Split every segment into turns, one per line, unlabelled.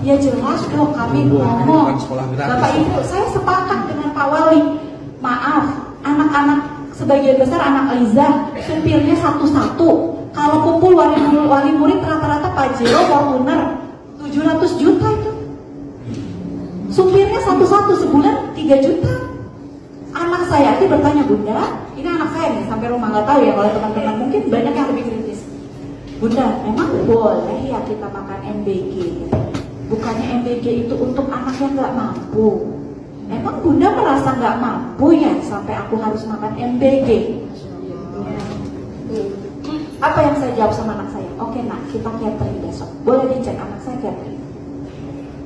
Ya jelas dong kami ngomong. Bapak Ibu, saya sepakat dengan Pak Wali. Maaf, anak-anak sebagian besar anak Aliza, supirnya satu-satu. Kalau kumpul wali murid rata-rata Pajero, Fortuner 700 juta itu. Supirnya satu-satu sebulan 3 juta. Anak saya itu bertanya, Bunda, ini anak saya nih sampai rumah nggak tahu ya kalau teman-teman mungkin banyak yang lebih kritis. Bunda, memang boleh ya kita makan MBG? Bukannya MBG itu untuk anak yang nggak mampu. Emang Bunda merasa nggak mampu ya sampai aku harus makan MBG? Apa yang saya jawab sama anak saya? Oke nak, kita catering besok. Boleh dicek anak saya catering.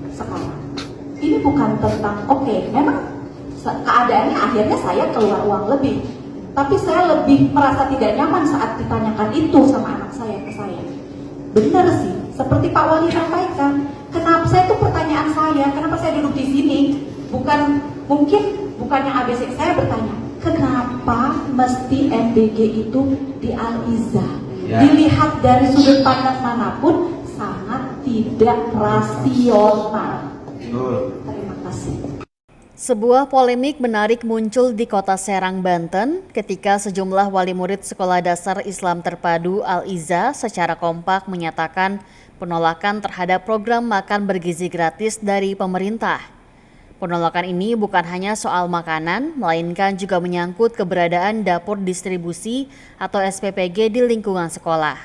Sekarang, ini bukan tentang memang keadaannya akhirnya saya keluar uang lebih. Tapi saya lebih merasa tidak nyaman saat ditanyakan itu sama anak saya ke saya. Benar sih, seperti Pak Wali sampaikan. Kenapa saya itu pertanyaan saya? Kenapa saya duduk di sini? Bukannya ABC, saya bertanya, kenapa mesti MBG itu di Al-Iza? Ya. Dilihat dari sudut pandang manapun sangat tidak rasional. Terima kasih.
Sebuah polemik menarik muncul di Kota Serang, Banten ketika sejumlah wali murid Sekolah Dasar Islam Terpadu Al-Iza secara kompak menyatakan penolakan terhadap program makan bergizi gratis dari pemerintah. Penolakan ini bukan hanya soal makanan, melainkan juga menyangkut keberadaan dapur distribusi atau SPPG di lingkungan sekolah.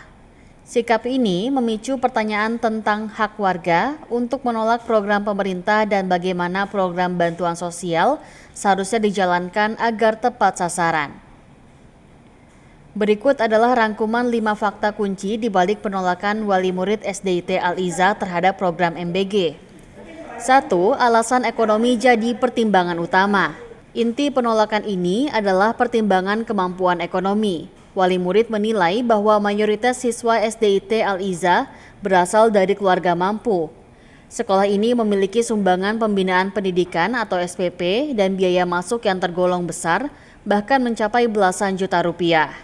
Sikap ini memicu pertanyaan tentang hak warga untuk menolak program pemerintah dan bagaimana program bantuan sosial seharusnya dijalankan agar tepat sasaran. Berikut adalah rangkuman 5 fakta kunci di balik penolakan wali murid SDIT Al-Iza terhadap program MBG. 1. Alasan ekonomi jadi pertimbangan utama. Inti penolakan ini adalah pertimbangan kemampuan ekonomi. Wali murid menilai bahwa mayoritas siswa SDIT Al-Iza berasal dari keluarga mampu. Sekolah ini memiliki sumbangan pembinaan pendidikan atau SPP dan biaya masuk yang tergolong besar, bahkan mencapai belasan juta rupiah.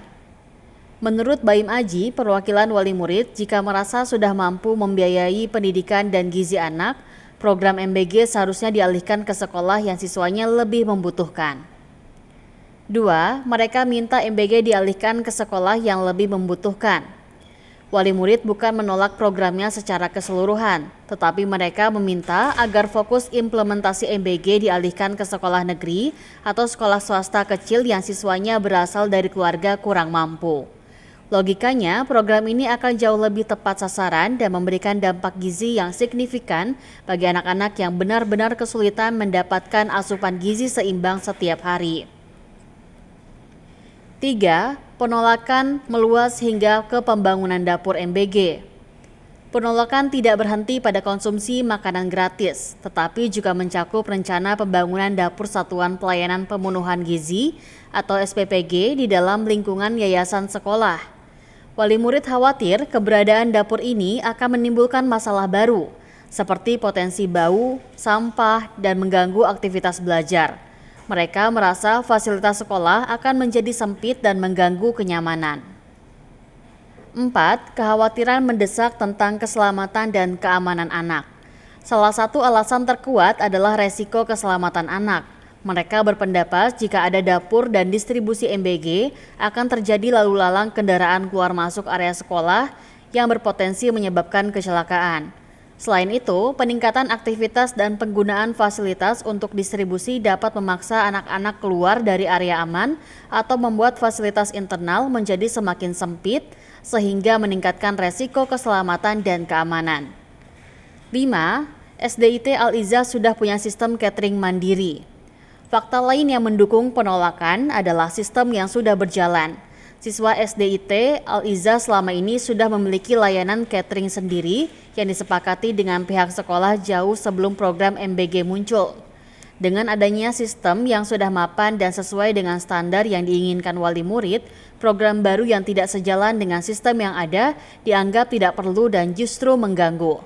Menurut Baim Aji, perwakilan wali murid, jika merasa sudah mampu membiayai pendidikan dan gizi anak, program MBG seharusnya dialihkan ke sekolah yang siswanya lebih membutuhkan. 2. Mereka minta MBG dialihkan ke sekolah yang lebih membutuhkan. Wali murid bukan menolak programnya secara keseluruhan, tetapi mereka meminta agar fokus implementasi MBG dialihkan ke sekolah negeri atau sekolah swasta kecil yang siswanya berasal dari keluarga kurang mampu. Logikanya, program ini akan jauh lebih tepat sasaran dan memberikan dampak gizi yang signifikan bagi anak-anak yang benar-benar kesulitan mendapatkan asupan gizi seimbang setiap hari. 3. Penolakan meluas hingga ke pembangunan dapur MBG. Penolakan tidak berhenti pada konsumsi makanan gratis, tetapi juga mencakup rencana pembangunan dapur satuan pelayanan pemenuhan gizi atau SPPG di dalam lingkungan yayasan sekolah. Wali murid khawatir keberadaan dapur ini akan menimbulkan masalah baru, seperti potensi bau, sampah, dan mengganggu aktivitas belajar. Mereka merasa fasilitas sekolah akan menjadi sempit dan mengganggu kenyamanan. 4. Kekhawatiran mendesak tentang keselamatan dan keamanan anak. Salah satu alasan terkuat adalah resiko keselamatan anak. Mereka berpendapat jika ada dapur dan distribusi MBG akan terjadi lalu lalang kendaraan keluar masuk area sekolah yang berpotensi menyebabkan kecelakaan. Selain itu, peningkatan aktivitas dan penggunaan fasilitas untuk distribusi dapat memaksa anak-anak keluar dari area aman atau membuat fasilitas internal menjadi semakin sempit sehingga meningkatkan resiko keselamatan dan keamanan. 5. SDIT Al-Iza sudah punya sistem catering mandiri. Fakta lain yang mendukung penolakan adalah sistem yang sudah berjalan. Siswa SDIT Al-Iza selama ini sudah memiliki layanan catering sendiri yang disepakati dengan pihak sekolah jauh sebelum program MBG muncul. Dengan adanya sistem yang sudah mapan dan sesuai dengan standar yang diinginkan wali murid, program baru yang tidak sejalan dengan sistem yang ada dianggap tidak perlu dan justru mengganggu.